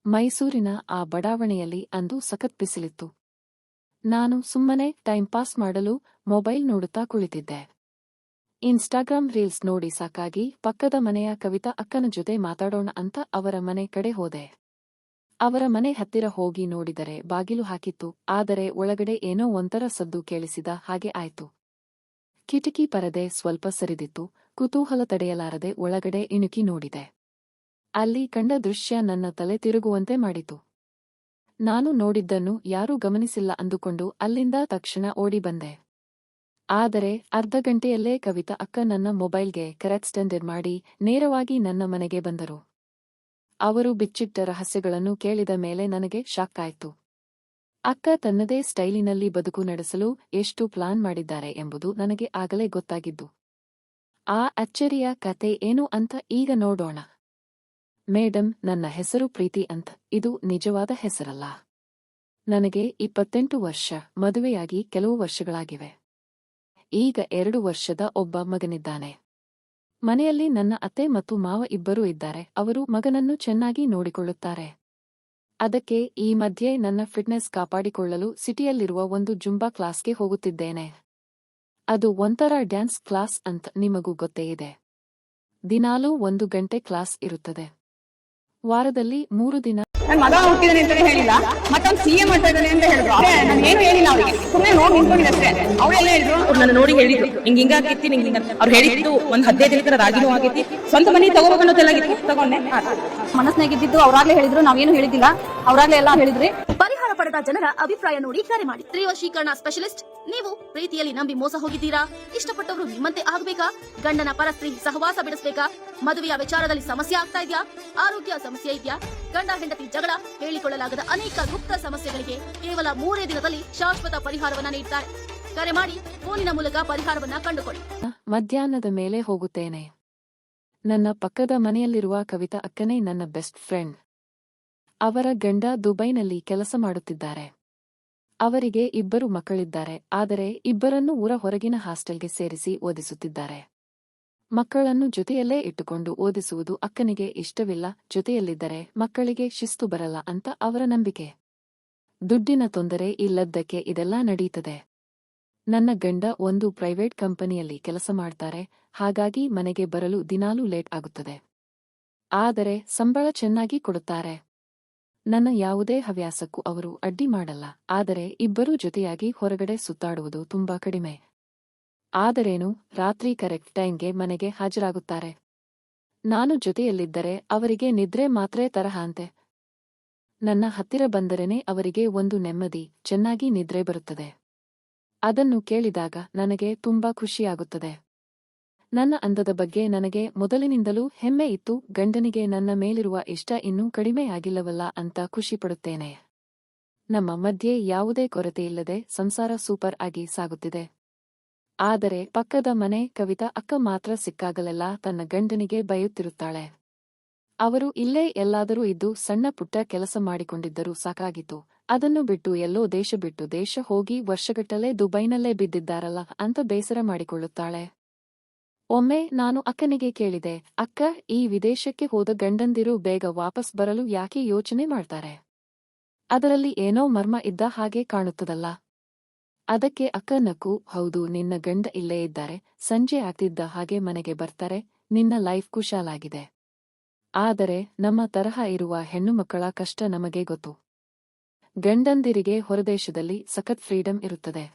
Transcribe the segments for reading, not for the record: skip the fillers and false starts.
ಮೈಸೂರಿನ ಆ ಬಡಾವಣೆಯಲ್ಲಿ ಅಂದು ಸಖತ್ ಬಿಸಿಲಿತ್ತು. ನಾನು ಸುಮ್ಮನೆ ಟೈಮ್ ಪಾಸ್ ಮಾಡಲು ಮೊಬೈಲ್ ನೋಡುತ್ತಾ ಕುಳಿತಿದ್ದೆ. ಇನ್ಸ್ಟಾಗ್ರಾಮ್ ರೀಲ್ಸ್ ನೋಡಿ ಸಾಕಾಗಿ ಪಕ್ಕದ ಮನೆಯ ಕವಿತಾ ಅಕ್ಕನ ಜೊತೆ ಮಾತಾಡೋಣ ಅಂತ ಅವರ ಮನೆ ಕಡೆ ಹೋದೆ. ಅವರ ಮನೆ ಹತ್ತಿರ ಹೋಗಿ ನೋಡಿದರೆ ಬಾಗಿಲು ಹಾಕಿತ್ತು. ಆದರೆ ಒಳಗಡೆ ಏನೋ ಒಂಥರ ಸದ್ದು ಕೇಳಿಸಿದ ಹಾಗೆ ಆಯ್ತು. ಕಿಟಕಿ ಪರದೆ ಸ್ವಲ್ಪ ಸರಿದಿತ್ತು. ಕುತೂಹಲ ತಡೆಯಲಾರದೆ ಒಳಗಡೆ ಇಣುಕಿ ನೋಡಿದೆ. ಅಲ್ಲಿ ಕಂಡ ದೃಶ್ಯ ನನ್ನ ತಲೆ ತಿರುಗುವಂತೆ ಮಾಡಿತು. ನಾನು ನೋಡಿದ್ದನ್ನು ಯಾರೂ ಗಮನಿಸಿಲ್ಲ ಅಂದುಕೊಂಡು ಅಲ್ಲಿಂದ ತಕ್ಷಣ ಓಡಿ ಬಂದೆ. ಆದರೆ ಅರ್ಧ ಗಂಟೆಯಲ್ಲೇ ಕವಿತಾ ಅಕ್ಕ ನನ್ನ ಮೊಬೈಲ್ಗೆ ಕರೆಸ್ಪಾಂಡ್ ಮಾಡಿ ನೇರವಾಗಿ ನನ್ನ ಮನೆಗೆ ಬಂದರು. ಅವರು ಬಿಚ್ಚಿಟ್ಟ ರಹಸ್ಯಗಳನ್ನು ಕೇಳಿದ ಮೇಲೆ ನನಗೆ ಶಾಕ್ ಆಯ್ತು. ಅಕ್ಕ ತನ್ನದೇ ಸ್ಟೈಲಿನಲ್ಲಿ ಬದುಕು ನಡೆಸಲು ಎಷ್ಟು ಪ್ಲಾನ್ ಮಾಡಿದ್ದಾರೆ ಎಂಬುದು ನನಗೆ ಆಗಲೇ ಗೊತ್ತಾಗಿದ್ದು. ಆ ಅಚ್ಚರಿಯ ಕತೆ ಏನು ಅಂತ ಈಗ ನೋಡೋಣ. ಮೇಡಂ, ನನ್ನ ಹೆಸರು ಪ್ರೀತಿ ಅಂತ. ಇದು ನಿಜವಾದ ಹೆಸರಲ್ಲ. ನನಗೆ 28 ವರ್ಷ, ಮದುವೆಯಾಗಿ ಕೆಲವು ವರ್ಷಗಳಾಗಿವೆ. ಈಗ 2 ವರ್ಷದ ಒಬ್ಬ ಮಗನಿದ್ದಾನೆ. ಮನೆಯಲ್ಲಿ ನನ್ನ ಅತ್ತೆ ಮತ್ತು ಮಾವ ಇಬ್ಬರೂ ಇದ್ದಾರೆ. ಅವರು ಮಗನನ್ನು ಚೆನ್ನಾಗಿ ನೋಡಿಕೊಳ್ಳುತ್ತಾರೆ. ಅದಕ್ಕೆ ಈ ಮಧ್ಯೆ ನನ್ನ ಫಿಟ್ನೆಸ್ ಕಾಪಾಡಿಕೊಳ್ಳಲು ಸಿಟಿಯಲ್ಲಿರುವ ಒಂದು ಜುಂಬಾ ಕ್ಲಾಸ್ಗೆ ಹೋಗುತ್ತಿದ್ದೇನೆ. ಅದು ಒಂಥರ ಡ್ಯಾನ್ಸ್ ಕ್ಲಾಸ್ ಅಂತ ನಿಮಗೂ ಗೊತ್ತೇ ಇದೆ. ದಿನಾಲೂ 1 ಗಂಟೆ ಕ್ಲಾಸ್ ಇರುತ್ತದೆ. ವಾರದಲ್ಲಿ 3 ದಿನ. ನನ್ನ ಮಗ ಹುಟ್ಟಿದಾನೆ ಅಂತಾನೆ ಹೇಳಿಲ್ಲ, ಮತ್ತೊಂದು ಸಿಎಂ ಮಾಡ್ತಾ ಇದ್ದಾನೆ ಅಂತ ಹೇಳಿದ್ರು. ನಾನು ಏನು ಹೇಳಿಲ್ಲ ಅವರಿಗೆ, ಸುಮ್ಮನೆ ನೋಡಿ ನಿಂತ್ಕೊಂಡಿದ್ದೆ ಅಷ್ಟೇ. ಅವಳೆಲ್ಲ ಹೇಳಿದ್ರು, ಅವ್ರು ನನ್ನ ನೋಡಿ ಹೇಳಿದ್ರು ಹಿಂಗಾಗಿತ್ತಿ ನಿಂಗೆ. ಅವ್ರು ಹೇಳಿದ್ದು ಒಂದು 15 ಎಕರೆ ರಾಗಿನೂ ಆಗೈತಿ, ಸ್ವಂತ ಮನೆ ತಗೋಬೇಕನ್ನೋದೆಲ್ಲಾಗಿತ್ತು. ತಗೊಂಡೆ. ಮನಸ್ನಾಗಿದ್ದು ಅವ್ರಾಗ್ಲೇ ಹೇಳಿದ್ರು, ನಾವೇನು ಹೇಳಿದ್ದಿಲ್ಲ. ಅವ್ರಾಗ್ಲೇ ಎಲ್ಲ ಹೇಳಿದ್ರಿ. ಪರಿಹಾರ ಪಡೆದ ಜನರ ಅಭಿಪ್ರಾಯ ನೋಡಿ ಕರೆ ಮಾಡಿ. ಸ್ತ್ರೀ ವಶೀಕರಣ ಸ್ಪೆಷಲಿಸ್ಟ್. ನೀವು ಪ್ರೀತಿಯಲ್ಲಿ ನಂಬಿ ಮೋಸ ಹೋಗಿದ್ದೀರಾ? ಇಷ್ಟಪಟ್ಟವರು ನಿಮ್ಮಂತೆ ಆಗಬೇಕಾ? ಗಂಡನ ಪರಸ್ತ್ರೀ ಸಹವಾಸ ಬಿಡಿಸಬೇಕಾ? ಮದುವೆಯ ವಿಚಾರದಲ್ಲಿ ಸಮಸ್ಯೆ ಆಗ್ತಾ ಇದೆಯಾ? ಆರೋಗ್ಯ ಸಮಸ್ಯೆ ಇದೆಯಾ? ಗಂಡ ಹೆಂಡತಿ ಜಗಳ, ಹೇಳಿಕೊಳ್ಳಲಾಗದ ಅನೇಕ ಗುಪ್ತ ಸಮಸ್ಯೆಗಳಿಗೆ ಕೇವಲ 3 ದಿನದಲ್ಲಿ ಶಾಶ್ವತ ಪರಿಹಾರವನ್ನ ನೀಡುತ್ತಾರೆ. ಕರೆ ಮಾಡಿ, ಫೋನಿನ ಮೂಲಕ ಪರಿಹಾರವನ್ನ ಕಂಡುಕೊಳ್ಳಿ. ಮಧ್ಯಾಹ್ನದ ಮೇಲೆ ಹೋಗುತ್ತೇನೆ. ನನ್ನ ಪಕ್ಕದ ಮನೆಯಲ್ಲಿರುವ ಕವಿತಾ ಅಕ್ಕನೇ ನನ್ನ ಬೆಸ್ಟ್ ಫ್ರೆಂಡ್. ಅವರ ಗಂಡ ದುಬೈನಲ್ಲಿ ಕೆಲಸ ಮಾಡುತ್ತಿದ್ದಾರೆ. ಅವರಿಗೆ 2 ಮಕ್ಕಳಿದ್ದಾರೆ. ಆದರೆ ಇಬ್ಬರನ್ನು ಊರ ಹೊರಗಿನ ಹಾಸ್ಟೆಲ್ಗೆ ಸೇರಿಸಿ ಓದಿಸುತ್ತಿದ್ದಾರೆ. ಮಕ್ಕಳನ್ನು ಜೊತೆಯಲ್ಲೇ ಇಟ್ಟುಕೊಂಡು ಓದಿಸುವುದು ಅಕ್ಕನಿಗೆ ಇಷ್ಟವಿಲ್ಲ. ಜೊತೆಯಲ್ಲಿದ್ದರೆ ಮಕ್ಕಳಿಗೆ ಶಿಸ್ತು ಬರಲ್ಲ ಅಂತ ಅವರ ನಂಬಿಕೆ. ದುಡ್ಡಿನ ತೊಂದರೆ ಇಲ್ಲದ್ದಕ್ಕೆ ಇದೆಲ್ಲ ನಡೀತದೆ. ನನ್ನ ಗಂಡ ಒಂದು ಪ್ರೈವೇಟ್ ಕಂಪನಿಯಲ್ಲಿ ಕೆಲಸ ಮಾಡ್ತಾರೆ. ಹಾಗಾಗಿ ಮನೆಗೆ ಬರಲು ದಿನಾಲೂ ಲೇಟ್ ಆಗುತ್ತದೆ. ಆದರೆ ಸಂಬಳ ಚೆನ್ನಾಗಿ ಕೊಡುತ್ತಾರೆ. ನನ್ನ ಯಾವುದೇ ಹವ್ಯಾಸಕ್ಕೂ ಅವರು ಅಡ್ಡಿ ಮಾಡಲ್ಲ. ಆದರೆ ಇಬ್ಬರೂ ಜೊತೆಯಾಗಿ ಹೊರಗಡೆ ಸುತ್ತಾಡುವುದು ತುಂಬಾ ಕಡಿಮೆ. ಆದರೇನು, ರಾತ್ರಿ ಕರೆಕ್ಟ್ ಟೈಮ್ಗೆ ಮನೆಗೆ ಹಾಜರಾಗುತ್ತಾರೆ. ನಾನು ಜೊತೆಯಲ್ಲಿದ್ದರೆ ಅವರಿಗೆ ನಿದ್ರೆ ಮಾತ್ರೆ ತರಹ ಅಂತೆ. ನನ್ನ ಹತ್ತಿರ ಬಂದರೇನೆ ಅವರಿಗೆ ಒಂದು ನೆಮ್ಮದಿ, ಚೆನ್ನಾಗಿ ನಿದ್ರೆ ಬರುತ್ತದೆ. ಅದನ್ನು ಕೇಳಿದಾಗ ನನಗೆ ತುಂಬಾ ಖುಷಿಯಾಗುತ್ತದೆ. ನನ್ನ ಅಂದದ ಬಗ್ಗೆ ನನಗೆ ಮೊದಲಿನಿಂದಲೂ ಹೆಮ್ಮೆ ಇತ್ತು. ಗಂಡನಿಗೆ ನನ್ನ ಮೇಲಿರುವ ಇಷ್ಟ ಇನ್ನೂ ಕಡಿಮೆಯಾಗಿಲ್ಲವಲ್ಲ ಅಂತ ಖುಷಿಪಡುತ್ತೇನೆ. ನಮ್ಮ ಮಧ್ಯೆ ಯಾವುದೇ ಕೊರತೆಯಿಲ್ಲದೆ ಸಂಸಾರ ಸೂಪರ್ ಆಗಿ ಸಾಗುತ್ತಿದೆ. ಆದರೆ ಪಕ್ಕದ ಮನೆ ಕವಿತಾ ಅಕ್ಕ ಮಾತ್ರ ಸಿಕ್ಕಾಗಲೆಲ್ಲ ತನ್ನ ಗಂಡನಿಗೆ ಬೈಯುತ್ತಿರುತ್ತಾಳೆ. ಅವರು ಇಲ್ಲೇ ಎಲ್ಲಾದರೂ ಇದ್ದು ಸಣ್ಣ ಪುಟ್ಟ ಕೆಲಸ ಮಾಡಿಕೊಂಡಿದ್ದರೂ ಸಾಕಾಗಿತ್ತು. ಅದನ್ನು ಬಿಟ್ಟು ಎಲ್ಲೋ ದೇಶ ಬಿಟ್ಟು ದೇಶ ಹೋಗಿ ವರ್ಷಗಟ್ಟಲೆ ದುಬೈನಲ್ಲೇ ಬಿದ್ದಿದ್ದಾರಲ್ಲ ಅಂತ ಬೇಸರ ಮಾಡಿಕೊಳ್ಳುತ್ತಾಳೆ. ಒಮ್ಮೆ ನಾನು ಅಕ್ಕನಿಗೆ ಕೇಳಿದೆ, ಅಕ್ಕ, ಈ ವಿದೇಶಕ್ಕೆ ಹೋದ ಗಂಡಂದಿರು ಬೇಗ ವಾಪಸ್ ಬರಲು ಯಾಕೆ ಯೋಚನೆ ಮಾಡ್ತಾರೆ? ಅದರಲ್ಲಿ ಏನೋ ಮರ್ಮ ಇದ್ದ ಹಾಗೆ ಕಾಣುತ್ತದಲ್ಲ. ಅದಕ್ಕೆ ಅಕ್ಕ ನಕ್ಕು, ಹೌದು, ನಿನ್ನ ಗಂಡ ಇಲ್ಲೇ ಇದ್ದಾರೆ. ಸಂಜೆ ಆಗ್ತಿದ್ದ ಹಾಗೆ ಮನೆಗೆ ಬರ್ತಾರೆ. ನಿನ್ನ ಲೈಫ್ ಕುಶಾಲಾಗಿದೆ. ಆದರೆ ನಮ್ಮ ತರಹ ಇರುವ ಹೆಣ್ಣುಮಕ್ಕಳ ಕಷ್ಟ ನಮಗೆ ಗೊತ್ತು. ಗಂಡಂದಿರಿಗೆ ಹೊರದೇಶದಲ್ಲಿ ಸಖತ್ ಫ್ರೀಡಂ ಇರುತ್ತದೆ.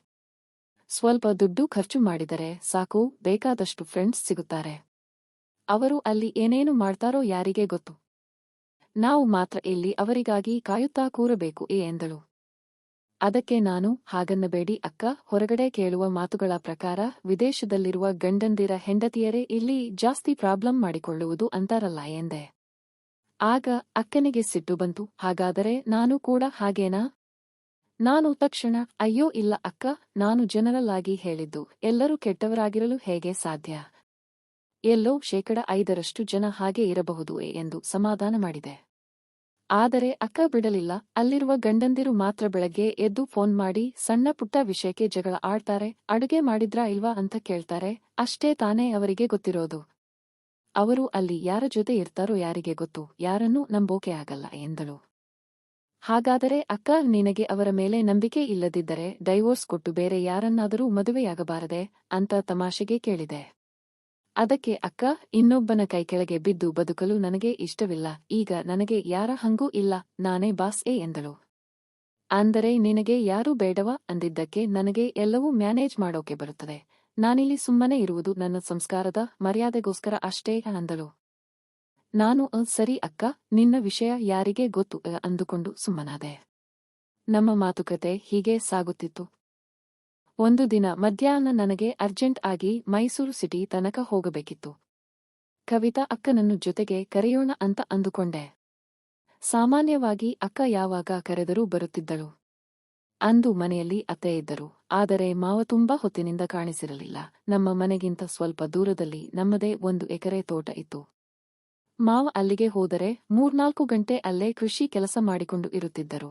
ಸ್ವಲ್ಪ ದುಡ್ಡು ಖರ್ಚು ಮಾಡಿದರೆ ಸಾಕು, ಬೇಕಾದಷ್ಟು ಫ್ರೆಂಡ್ಸ್ ಸಿಗುತ್ತಾರೆ. ಅವರು ಅಲ್ಲಿ ಏನೇನು ಮಾಡ್ತಾರೋ ಯಾರಿಗೆ ಗೊತ್ತು. ನಾವು ಮಾತ್ರ ಇಲ್ಲಿ ಅವರಿಗಾಗಿ ಕಾಯುತ್ತಾ ಕೂರಬೇಕು ಎಂದಳು. ಅದಕ್ಕೆ ನಾನು, ಹಾಗನ್ನಬೇಡಿ ಅಕ್ಕ, ಹೊರಗಡೆ ಕೇಳುವ ಮಾತುಗಳ ಪ್ರಕಾರ ವಿದೇಶದಲ್ಲಿರುವ ಗಂಡಂದಿರ ಹೆಂಡತಿಯರೇ ಇಲ್ಲಿ ಜಾಸ್ತಿ ಪ್ರಾಬ್ಲಮ್ ಮಾಡಿಕೊಳ್ಳುವುದು ಅಂತಾರಲ್ಲ ಎಂದೆ. ಆಗ ಅಕ್ಕನಿಗೆ ಸಿಟ್ಟು ಬಂತು. ಹಾಗಾದರೆ ನಾನು ಕೂಡ ಹಾಗೇನಾ? ನಾನು ತಕ್ಷಣ, ಅಯ್ಯೋ ಇಲ್ಲ ಅಕ್ಕ, ನಾನು ಜನರಲ್ ಆಗಿ ಹೇಳಿದ್ದು. ಎಲ್ಲರೂ ಕೆಟ್ಟವರಾಗಿರಲು ಹೇಗೆ ಸಾಧ್ಯ? ಎಲ್ಲೋ 5% ಜನ ಹಾಗೆ ಇರಬಹುದು ಎಂದು ಸಮಾಧಾನ ಮಾಡಿದೆ. ಆದರೆ ಅಕ್ಕ ಬಿಡಲಿಲ್ಲ. ಅಲ್ಲಿರುವ ಗಂಡಂದಿರು ಮಾತ್ರ ಬೆಳಗ್ಗೆ ಎದ್ದು ಫೋನ್ ಮಾಡಿ ಸಣ್ಣ ಪುಟ್ಟ ವಿಷಯಕ್ಕೆ ಜಗಳ ಆಡ್ತಾರೆ. ಅಡುಗೆ ಮಾಡಿದ್ರಾ ಇಲ್ವಾ ಅಂತ ಕೇಳ್ತಾರೆ. ಅಷ್ಟೇ ತಾನೇ ಅವರಿಗೆ ಗೊತ್ತಿರೋದು. ಅವರು ಅಲ್ಲಿ ಯಾರ ಜೊತೆ ಇರ್ತಾರೋ ಯಾರಿಗೆ ಗೊತ್ತು. ಯಾರನ್ನೂ ನಂಬೋಕೆ ಆಗಲ್ಲ ಎಂದಳು. ಹಾಗಾದರೆ ಅಕ್ಕ, ನಿನಗೆ ಅವರ ಮೇಲೆ ನಂಬಿಕೆ ಇಲ್ಲದಿದ್ದರೆ ಡೈವೋರ್ಸ್ ಕೊಟ್ಟು ಬೇರೆ ಯಾರನ್ನಾದರೂ ಮದುವೆಯಾಗಬಾರದೆ ಅಂತ ತಮಾಷೆಗೆ ಕೇಳಿದೆ. ಅದಕ್ಕೆ ಅಕ್ಕ, ಇನ್ನೊಬ್ಬನ ಕೈಕೆಳಗೆ ಬಿದ್ದು ಬದುಕಲು ನನಗೆ ಇಷ್ಟವಿಲ್ಲ. ಈಗ ನನಗೆ ಯಾರ ಹಂಗೂ ಇಲ್ಲ, ನಾನೇ ಬಾಸ್ ಎಂದಳು. ಅಂದರೆ ನಿನಗೆ ಯಾರೂ ಬೇಡವಾ ಅಂದಿದ್ದಕ್ಕೆ ನನಗೆ ಎಲ್ಲವೂ ಮ್ಯಾನೇಜ್ ಮಾಡೋಕೆ ಬರುತ್ತದೆ. ನಾನಿಲ್ಲಿ ಸುಮ್ಮನೆ ಇರುವುದು ನನ್ನ ಸಂಸ್ಕಾರದ ಮರ್ಯಾದೆಗೋಸ್ಕರ ಅಷ್ಟೇ ಅಂದಳು. ನಾನು ಸರಿ ಅಕ್ಕ, ನಿನ್ನ ವಿಷಯ ಯಾರಿಗೆ ಗೊತ್ತು ಅಂದುಕೊಂಡು ಸುಮ್ಮನಾದೆ. ನಮ್ಮ ಮಾತುಕತೆ ಹೀಗೆ ಸಾಗುತ್ತಿತ್ತು. ಒಂದು ದಿನ ಮಧ್ಯಾಹ್ನ ನನಗೆ ಅರ್ಜೆಂಟ್ ಆಗಿ ಮೈಸೂರು ಸಿಟಿ ತನಕ ಹೋಗಬೇಕಿತ್ತು. ಕವಿತಾ ಅಕ್ಕನನ್ನು ಜೊತೆಗೆ ಕರೆಯೋಣ ಅಂತ ಅಂದುಕೊಂಡೆ. ಸಾಮಾನ್ಯವಾಗಿ ಅಕ್ಕ ಯಾವಾಗ ಕರೆದರೂ ಬರುತ್ತಿದ್ದಳು. ಅಂದು ಮನೆಯಲ್ಲಿ ಅತ್ತೆ ಇದ್ದರು. ಆದರೆ ಮಾವ ತುಂಬಾ ಹೊತ್ತಿನಿಂದ ಕಾಣಿಸಿರಲಿಲ್ಲ. ನಮ್ಮ ಮನೆಗಿಂತ ಸ್ವಲ್ಪ ದೂರದಲ್ಲಿ ನಮ್ಮದೇ 1 ಎಕರೆ ತೋಟ ಇತ್ತು. ಮಾವ ಅಲ್ಲಿಗೆ ಹೋದರೆ 3-4 ಗಂಟೆ ಅಲ್ಲೇ ಕೃಷಿ ಕೆಲಸ ಮಾಡಿಕೊಂಡು ಇರುತ್ತಿದ್ದರು.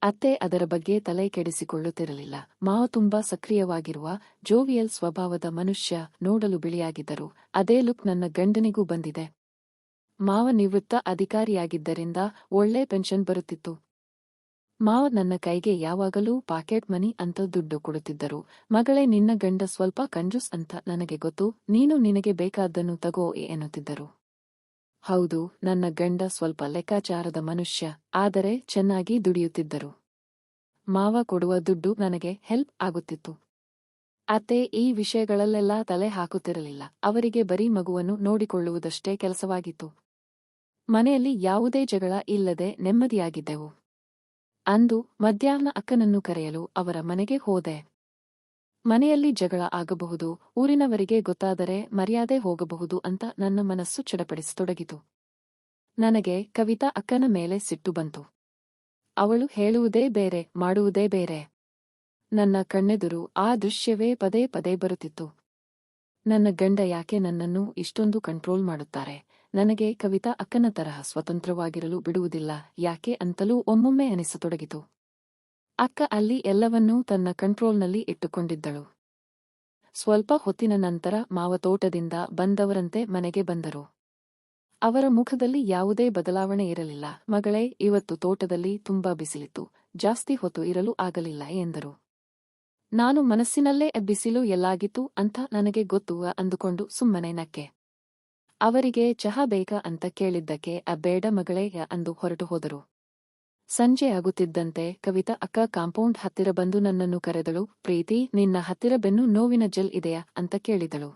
ಅತ್ತೆ ಅದರ ಬಗ್ಗೆ ತಲೆ ಕೆಡಿಸಿಕೊಳ್ಳುತ್ತಿರಲಿಲ್ಲ. ಮಾವ ತುಂಬಾ ಸಕ್ರಿಯವಾಗಿರುವ ಜೋವಿಯಲ್ ಸ್ವಭಾವದ ಮನುಷ್ಯ. ನೋಡಲು ಬಿಳಿಯಾಗಿದ್ದರು. ಅದೇ ಲುಕ್ ನನ್ನ ಗಂಡನಿಗೂ ಬಂದಿದೆ. ಮಾವ ನಿವೃತ್ತ ಅಧಿಕಾರಿಯಾಗಿದ್ದರಿಂದ ಒಳ್ಳೆ ಪೆನ್ಷನ್ ಬರುತ್ತಿತ್ತು. ಮಾವ ನನ್ನ ಕೈಗೆ ಯಾವಾಗಲೂ ಪಾಕೆಟ್ ಮನಿ ಅಂತ ದುಡ್ಡು ಕೊಡುತ್ತಿದ್ದರು. ಮಗಳೇ, ನಿನ್ನ ಗಂಡ ಸ್ವಲ್ಪ ಕಂಜೂಸ್ ಅಂತ ನನಗೆ ಗೊತ್ತು. ನೀನು ನಿನಗೆ ಬೇಕಾದ್ದನ್ನು ತಗೋ ಎನ್ನುತ್ತಿದ್ದರು. ಹೌದು, ನನ್ನ ಗಂಡ ಸ್ವಲ್ಪ ಲೆಕ್ಕಾಚಾರದ ಮನುಷ್ಯ. ಆದರೆ ಚೆನ್ನಾಗಿ ದುಡಿಯುತ್ತಿದ್ದರು. ಮಾವ ಕೊಡುವ ದುಡ್ಡು ನನಗೆ ಹೆಲ್ಪ್ ಆಗುತ್ತಿತ್ತು. ಅತ್ತೆ ಈ ವಿಷಯಗಳಲ್ಲೆಲ್ಲ ತಲೆ ಹಾಕುತ್ತಿರಲಿಲ್ಲ. ಅವರಿಗೆ ಬರೀ ಮಗುವನ್ನು ನೋಡಿಕೊಳ್ಳುವುದಷ್ಟೇ ಕೆಲಸವಾಗಿತ್ತು. ಮನೆಯಲ್ಲಿ ಯಾವುದೇ ಜಗಳ ಇಲ್ಲದೆ ನೆಮ್ಮದಿಯಾಗಿದ್ದೆವು. ಅಂದು ಮಧ್ಯಾಹ್ನ ಅಕ್ಕನನ್ನು ಕರೆಯಲು ಅವರ ಮನೆಗೆ ಹೋದೆ. ಮನೆಯಲ್ಲಿ ಜಗಳ ಆಗಬಹುದು, ಊರಿನವರಿಗೆ ಗೊತ್ತಾದರೆ ಮರ್ಯಾದೆ ಹೋಗಬಹುದು ಅಂತ ನನ್ನ ಮನಸ್ಸು ಚಡಪಡಿಸತೊಡಗಿತು. ನನಗೆ ಕವಿತಾ ಅಕ್ಕನ ಮೇಲೆ ಸಿಟ್ಟು ಬಂತು. ಅವಳು ಹೇಳುವುದೇ ಬೇರೆ, ಮಾಡುವುದೇ ಬೇರೆ. ನನ್ನ ಕಣ್ಣೆದುರು ಆ ದೃಶ್ಯವೇ ಪದೇ ಪದೇ ಬರುತ್ತಿತ್ತು. ನನ್ನ ಗಂಡ ಯಾಕೆ ನನ್ನನ್ನು ಇಷ್ಟೊಂದು ಕಂಟ್ರೋಲ್ ಮಾಡುತ್ತಾರೆ? ನನಗೆ ಕವಿತಾ ಅಕ್ಕನ ತರಹ ಸ್ವತಂತ್ರವಾಗಿರಲು ಬಿಡುವುದಿಲ್ಲ ಯಾಕೆ ಅಂತಲೂ ಒಮ್ಮೊಮ್ಮೆ ಅನಿಸತೊಡಗಿತು. ಅಕ್ಕ ಅಲ್ಲಿ ಎಲ್ಲವನ್ನೂ ತನ್ನ ಕಂಟ್ರೋಲ್ನಲ್ಲಿ ಇಟ್ಟುಕೊಂಡಿದ್ದಳು. ಸ್ವಲ್ಪ ಹೊತ್ತಿನ ನಂತರ ಮಾವ ತೋಟದಿಂದ ಬಂದವರಂತೆ ಮನೆಗೆ ಬಂದರು. ಅವರ ಮುಖದಲ್ಲಿ ಯಾವುದೇ ಬದಲಾವಣೆ ಇರಲಿಲ್ಲ. ಮಗಳೇ, ಇವತ್ತು ತೋಟದಲ್ಲಿ ತುಂಬಾ ಬಿಸಿಲಿತ್ತು, ಜಾಸ್ತಿ ಹೊತ್ತು ಇರಲು ಆಗಲಿಲ್ಲ ಎಂದರು. ನಾನು ಮನಸ್ಸಿನಲ್ಲೇ ಬಿಸಿಲು ಎಲ್ಲಾಗಿತ್ತು ಅಂತ ನನಗೆ ಗೊತ್ತು ಅಂದುಕೊಂಡು ಸುಮ್ಮನೆ ನಕ್ಕೆ. ಅವರಿಗೆ ಚಹಾ ಬೇಕಾ ಅಂತ ಕೇಳಿದ್ದಕ್ಕೆ ಬೇಡ ಮಗಳೇ ಅಂದು ಹೊರಟು ಹೋದರು. ಸಂಜೆ ಆಗುತ್ತಿದ್ದಂತೆ ಕವಿತಾ ಅಕ್ಕ ಕಾಂಪೌಂಡ್ ಹತ್ತಿರ ಬಂದು ನನ್ನನ್ನು ಕರೆದಳು. ಪ್ರೀತಿ, ನಿನ್ನ ಹತ್ತಿರ ಬೆನ್ನು ನೋವಿನ ಜೆಲ್ ಇದೆಯಾ ಅಂತ ಕೇಳಿದಳು.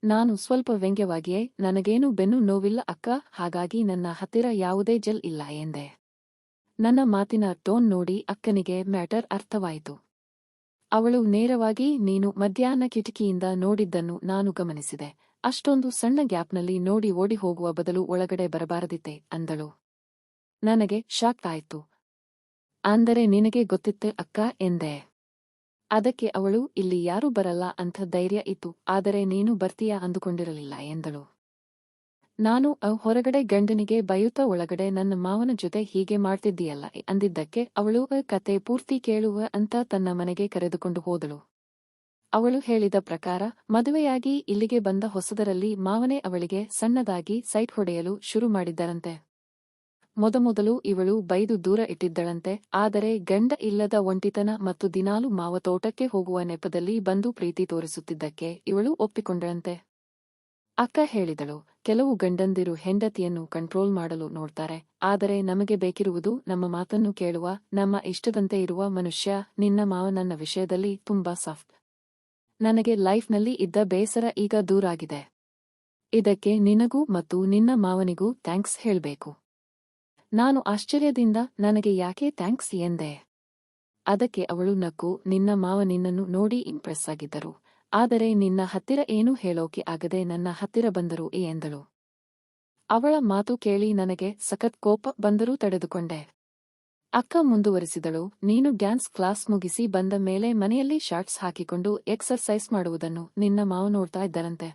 ನಾನು ಸ್ವಲ್ಪ ವ್ಯಂಗ್ಯವಾಗಿಯೇ, ನನಗೇನು ಬೆನ್ನು ನೋವಿಲ್ಲ ಅಕ್ಕ, ಹಾಗಾಗಿ ನನ್ನ ಹತ್ತಿರ ಯಾವುದೇ ಜೆಲ್ ಇಲ್ಲ ಎಂದೆ. ನನ್ನ ಮಾತಿನ ಟೋನ್ ನೋಡಿ ಅಕ್ಕನಿಗೆ ಮ್ಯಾಟರ್ ಅರ್ಥವಾಯಿತು. ಅವಳು ನೇರವಾಗಿ, ನೀನು ಮಧ್ಯಾಹ್ನ ಕಿಟಕಿಯಿಂದ ನೋಡಿದ್ದನ್ನು ನಾನು ಗಮನಿಸಿದೆ. ಅಷ್ಟೊಂದು ಸಣ್ಣ ಗ್ಯಾಪ್ನಲ್ಲಿ ನೋಡಿ ಓಡಿ ಹೋಗುವ ಬದಲು ಒಳಗಡೆ ಬರಬಾರದಿತ್ತೆ ಅಂದಳು. ನನಗೆ ಶಾಕ್ ಆಯ್ತು. ಅಂದರೆ ನಿನಗೆ ಗೊತ್ತಿತ್ತೆ ಅಕ್ಕ ಎಂದೆ. ಅದಕ್ಕೆ ಅವಳು, ಇಲ್ಲಿ ಯಾರೂ ಬರಲ್ಲ ಅಂತ ಧೈರ್ಯ ಇತ್ತು, ಆದರೆ ನೀನು ಬರ್ತೀಯಾ ಅಂದುಕೊಂಡಿರಲಿಲ್ಲ ಎಂದಳು. ನಾನು ಹೊರಗಡೆ ಗಂಡನಿಗೆ ಬೈಯುತ್ತಾ ಒಳಗಡೆ ನನ್ನ ಮಾವನ ಜೊತೆ ಹೀಗೆ ಮಾಡ್ತಿದ್ದೀಯಲ್ಲ ಅಂದಿದ್ದಕ್ಕೆ ಅವಳು ಕತೆ ಪೂರ್ತಿ ಕೇಳುವ ಅಂತ ತನ್ನ ಮನೆಗೆ ಕರೆದುಕೊಂಡು ಹೋದಳು. ಅವಳು ಹೇಳಿದ ಪ್ರಕಾರ ಮದುವೆಯಾಗಿ ಇಲ್ಲಿಗೆ ಬಂದ ಹೊಸದರಲ್ಲಿ ಮಾವನೇ ಅವಳಿಗೆ ಸಣ್ಣದಾಗಿ ಸೈಟ್ ಹೊಡೆಯಲು ಶುರು ಮಾಡಿದ್ದರಂತೆ. ಮೊದಮೊದಲು ಇವಳು ಬೈದು ದೂರ ಇಟ್ಟಿದ್ದಳಂತೆ. ಆದರೆ ಗಂಡ ಇಲ್ಲದ ಒಂಟಿತನ ಮತ್ತು ದಿನಾಲು ಮಾವ ತೋಟಕ್ಕೆ ಹೋಗುವ ನೆಪದಲ್ಲಿ ಬಂದು ಪ್ರೀತಿ ತೋರಿಸುತ್ತಿದ್ದಕ್ಕೆ ಇವಳು ಒಪ್ಪಿಕೊಂಡಳಂತೆ. ಅಕ್ಕ ಹೇಳಿದಳು, ಕೆಲವು ಗಂಡಂದಿರು ಹೆಂಡತಿಯನ್ನು ಕಂಟ್ರೋಲ್ ಮಾಡಲು ನೋಡ್ತಾರೆ, ಆದರೆ ನಮಗೆ ಬೇಕಿರುವುದು ನಮ್ಮ ಮಾತನ್ನು ಕೇಳುವ, ನಮ್ಮ ಇಷ್ಟದಂತೆ ಇರುವ ಮನುಷ್ಯ. ನಿನ್ನ ಮಾವ ನನ್ನ ವಿಷಯದಲ್ಲಿ ತುಂಬಾ ಸಾಫ್ಟ್. ನನಗೆ ಲೈಫ್ನಲ್ಲಿ ಇದ್ದ ಬೇಸರ ಈಗ ದೂರಾಗಿದೆ. ಇದಕ್ಕೆ ನಿನಗೂ ಮತ್ತು ನಿನ್ನ ಮಾವನಿಗೂ ಥ್ಯಾಂಕ್ಸ್ ಹೇಳ್ಬೇಕು. ನಾನು ಆಶ್ಚರ್ಯದಿಂದ ನನಗೆ ಯಾಕೆ ಥ್ಯಾಂಕ್ಸ್ ಎಂದೆ. ಅದಕ್ಕೆ ಅವಳು ನಕ್ಕು, ನಿನ್ನ ಮಾವ ನಿನ್ನನ್ನು ನೋಡಿ ಇಂಪ್ರೆಸ್ ಆಗಿದ್ದರು, ಆದರೆ ನಿನ್ನ ಹತ್ತಿರ ಏನೂ ಹೇಳೋಕೆ ಆಗದೆ ನನ್ನ ಹತ್ತಿರ ಬಂದರು ಎಂದಳು. ಅವಳ ಮಾತು ಕೇಳಿ ನನಗೆ ಸಖತ್ ಕೋಪ ಬಂದರೂ ತಡೆದುಕೊಂಡೆ. ಅಕ್ಕ ಮುಂದುವರಿಸಿದಳು, ನೀನು ಡ್ಯಾನ್ಸ್ ಕ್ಲಾಸ್ ಮುಗಿಸಿ ಬಂದ ಮೇಲೆ ಮನೆಯಲ್ಲಿ ಶಾರ್ಟ್ಸ್ ಹಾಕಿಕೊಂಡು ಎಕ್ಸರ್ಸೈಸ್ ಮಾಡುವುದನ್ನು ನಿನ್ನ ಮಾವ ನೋಡ್ತಾ ಇದ್ದರಂತೆ.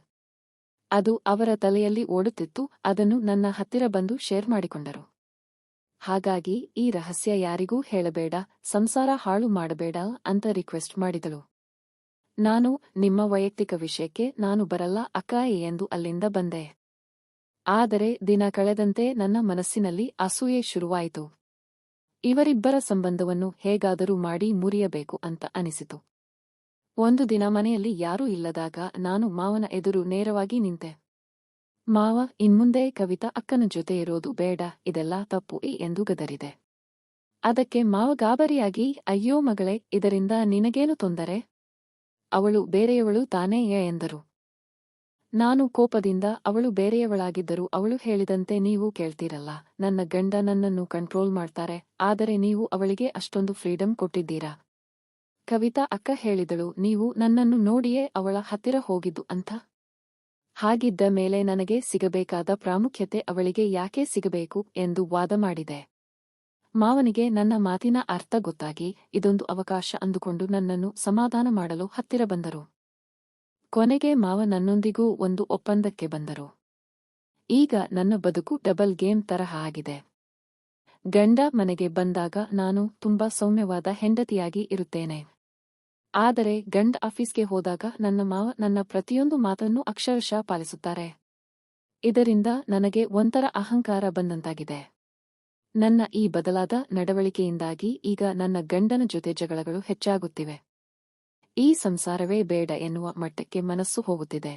ಅದು ಅವರ ತಲೆಯಲ್ಲಿ ಓಡುತ್ತಿತ್ತು. ಅದನ್ನು ನನ್ನ ಹತ್ತಿರ ಬಂದು ಶೇರ್ ಮಾಡಿಕೊಂಡರು. ಹಾಗಾಗಿ ಈ ರಹಸ್ಯ ಯಾರಿಗೂ ಹೇಳಬೇಡ, ಸಂಸಾರ ಹಾಳು ಮಾಡಬೇಡ ಅಂತ ರಿಕ್ವೆಸ್ಟ್ ಮಾಡಿದಳು. ನಾನು, ನಿಮ್ಮ ವೈಯಕ್ತಿಕ ವಿಷಯಕ್ಕೆ ನಾನು ಬರಲ್ಲ ಅಕ್ಕ ಎಂದು ಅಲ್ಲಿಂದ ಬಂದೆ. ಆದರೆ ದಿನ ಕಳೆದಂತೆ ನನ್ನ ಮನಸ್ಸಿನಲ್ಲಿ ಅಸೂಯೆ ಶುರುವಾಯಿತು. ಇವರಿಬ್ಬರ ಸಂಬಂಧವನ್ನು ಹೇಗಾದರೂ ಮಾಡಿ ಮುರಿಯಬೇಕು ಅಂತ ಅನಿಸಿತು. ಒಂದು ದಿನ ಮನೆಯಲ್ಲಿ ಯಾರೂ ಇಲ್ಲದಾಗ ನಾನು ಮಾವನ ಎದುರು ನೇರವಾಗಿ ನಿಂತೆ. ಮಾವ, ಇನ್ಮುಂದೆ ಕವಿತಾ ಅಕ್ಕನ ಜೊತೆ ಇರೋದು ಬೇಡ, ಇದೆಲ್ಲ ತಪ್ಪು ಎಂದು ಗದರಿದೆ. ಅದಕ್ಕೆ ಮಾವ ಗಾಬರಿಯಾಗಿ, ಅಯ್ಯೋ ಮಗಳೇ, ಇದರಿಂದ ನಿನಗೇನು ತೊಂದರೆ? ಅವಳು ಬೇರೆಯವಳು ತಾನೇ ಎಂದರು. ನಾನು ಕೋಪದಿಂದ, ಅವಳು ಬೇರೆಯವಳಾಗಿದ್ದರೂ ಅವಳು ಹೇಳಿದಂತೆ ನೀವು ಕೇಳ್ತೀರಲ್ಲ. ನನ್ನ ಗಂಡ ನನ್ನನ್ನು ಕಂಟ್ರೋಲ್ ಮಾಡ್ತಾರೆ, ಆದರೆ ನೀವು ಅವಳಿಗೆ ಅಷ್ಟೊಂದು ಫ್ರೀಡಂ ಕೊಟ್ಟಿದ್ದೀರಾ. ಕವಿತಾ ಅಕ್ಕ ಹೇಳಿದಳು, ನೀವು ನನ್ನನ್ನು ನೋಡಿಯೇ ಅವಳ ಹತ್ತಿರ ಹೋಗಿದ್ದು ಅಂತ. ಹಾಗಿದ್ದ ಮೇಲೆ ನನಗೆ ಸಿಗಬೇಕಾದ ಪ್ರಾಮುಖ್ಯತೆ ಅವಳಿಗೆ ಯಾಕೆ ಸಿಗಬೇಕು ಎಂದು ವಾದ ಮಾಡಿದೆ. ಮಾವನಿಗೆ ನನ್ನ ಮಾತಿನ ಅರ್ಥ ಗೊತ್ತಾಗಿ ಇದೊಂದು ಅವಕಾಶ ಅಂದುಕೊಂಡು ನನ್ನನ್ನು ಸಮಾಧಾನ ಮಾಡಲು ಹತ್ತಿರ ಬಂದರು. ಕೊನೆಗೆ ಮಾವ ನನ್ನೊಂದಿಗೂ ಒಂದು ಒಪ್ಪಂದಕ್ಕೆ ಬಂದರು. ಈಗ ನನ್ನ ಬದುಕು ಡಬಲ್ ಗೇಮ್ ತರಹ ಆಗಿದೆ. ಗಂಡ ಮನೆಗೆ ಬಂದಾಗ ನಾನು ತುಂಬಾ ಸೌಮ್ಯವಾದ ಹೆಂಡತಿಯಾಗಿ ಇರುತ್ತೇನೆ. ಆದರೆ ಗಂಡ ಆಫೀಸ್ಗೆ ಹೋದಾಗ ನನ್ನ ಮಾವ ನನ್ನ ಪ್ರತಿಯೊಂದು ಮಾತನ್ನು ಅಕ್ಷರಶಃ ಪಾಲಿಸುತ್ತಾರೆ. ಇದರಿಂದ ನನಗೆ ಒಂಥರ ಅಹಂಕಾರ ಬಂದಂತಾಗಿದೆ. ನನ್ನ ಈ ಬದಲಾದ ನಡವಳಿಕೆಯಿಂದಾಗಿ ಈಗ ನನ್ನ ಗಂಡನ ಜೊತೆ ಜಗಳಗಳು ಹೆಚ್ಚಾಗುತ್ತಿವೆ. ಈ ಸಂಸಾರವೇ ಬೇಡ ಎನ್ನುವ ಮಟ್ಟಕ್ಕೆ ಮನಸ್ಸು ಹೋಗುತ್ತಿದೆ.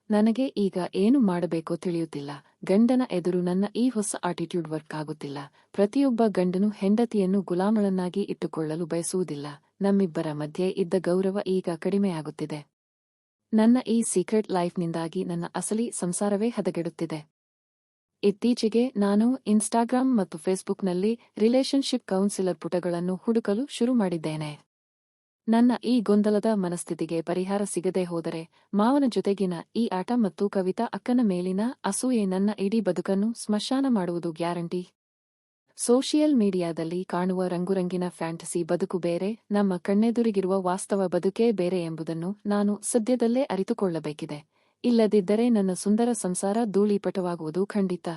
ನನಗೆ ಈಗ ಏನು ಮಾಡಬೇಕೋ ತಿಳಿಯುತ್ತಿಲ್ಲ. ಗಂಡನ ಎದುರು ನನ್ನ ಈ ಹೊಸ ಆಟಿಟ್ಯೂಡ್ ವರ್ಕ್ ಆಗುತ್ತಿಲ್ಲ. ಪ್ರತಿಯೊಬ್ಬ ಗಂಡನು ಹೆಂಡತಿಯನ್ನು ಗುಲಾಮಳನ್ನಾಗಿ ಇಟ್ಟುಕೊಳ್ಳಲು ಬಯಸುವುದಿಲ್ಲ. ನಮ್ಮಿಬ್ಬರ ಮಧ್ಯೆ ಇದ್ದ ಗೌರವ ಈಗ ಕಡಿಮೆಯಾಗುತ್ತಿದೆ. ನನ್ನ ಈ ಸೀಕ್ರೆಟ್ ಲೈಫ್ನಿಂದಾಗಿ ನನ್ನ ಅಸಲಿ ಸಂಸಾರವೇ ಹದಗೆಡುತ್ತಿದೆ. ಇತ್ತೀಚೆಗೆ ನಾನು ಇನ್ಸ್ಟಾಗ್ರಾಮ್ ಮತ್ತು ಫೇಸ್ಬುಕ್ನಲ್ಲಿ ರಿಲೇಶನ್ಶಿಪ್ ಕೌನ್ಸಿಲರ್ ಪುಟಗಳನ್ನು ಹುಡುಕಲು ಶುರು ಮಾಡಿದ್ದೇನೆ. ನನ್ನ ಈ ಗೊಂದಲದ ಮನಸ್ಥಿತಿಗೆ ಪರಿಹಾರ ಸಿಗದೆ ಹೋದರೆ ಮಾವನ ಜೊತೆಗಿನ ಈ ಆಟ ಮತ್ತು ಕವಿತಾ ಅಕ್ಕನ ಮೇಲಿನ ಅಸೂಯೆ ನನ್ನ ಇಡೀ ಬದುಕನ್ನು ಸ್ಮಶಾನ ಮಾಡುವುದು ಗ್ಯಾರಂಟಿ. ಸೋಷಿಯಲ್ ಮೀಡಿಯಾದಲ್ಲಿ ಕಾಣುವ ರಂಗುರಂಗಿನ ಫ್ಯಾಂಟಸಿ ಬದುಕು ಬೇರೆ, ನಮ್ಮ ಕಣ್ಣೆದುರಿಗಿರುವ ವಾಸ್ತವ ಬದುಕೇ ಬೇರೆ ಎಂಬುದನ್ನು ನಾನು ಸದ್ಯದಲ್ಲೇ ಅರಿತುಕೊಳ್ಳಬೇಕಿದೆ. ಇಲ್ಲದಿದ್ದರೆ ನನ್ನ ಸುಂದರ ಸಂಸಾರ ಧೂಳೀಪಟವಾಗುವುದು ಖಂಡಿತ.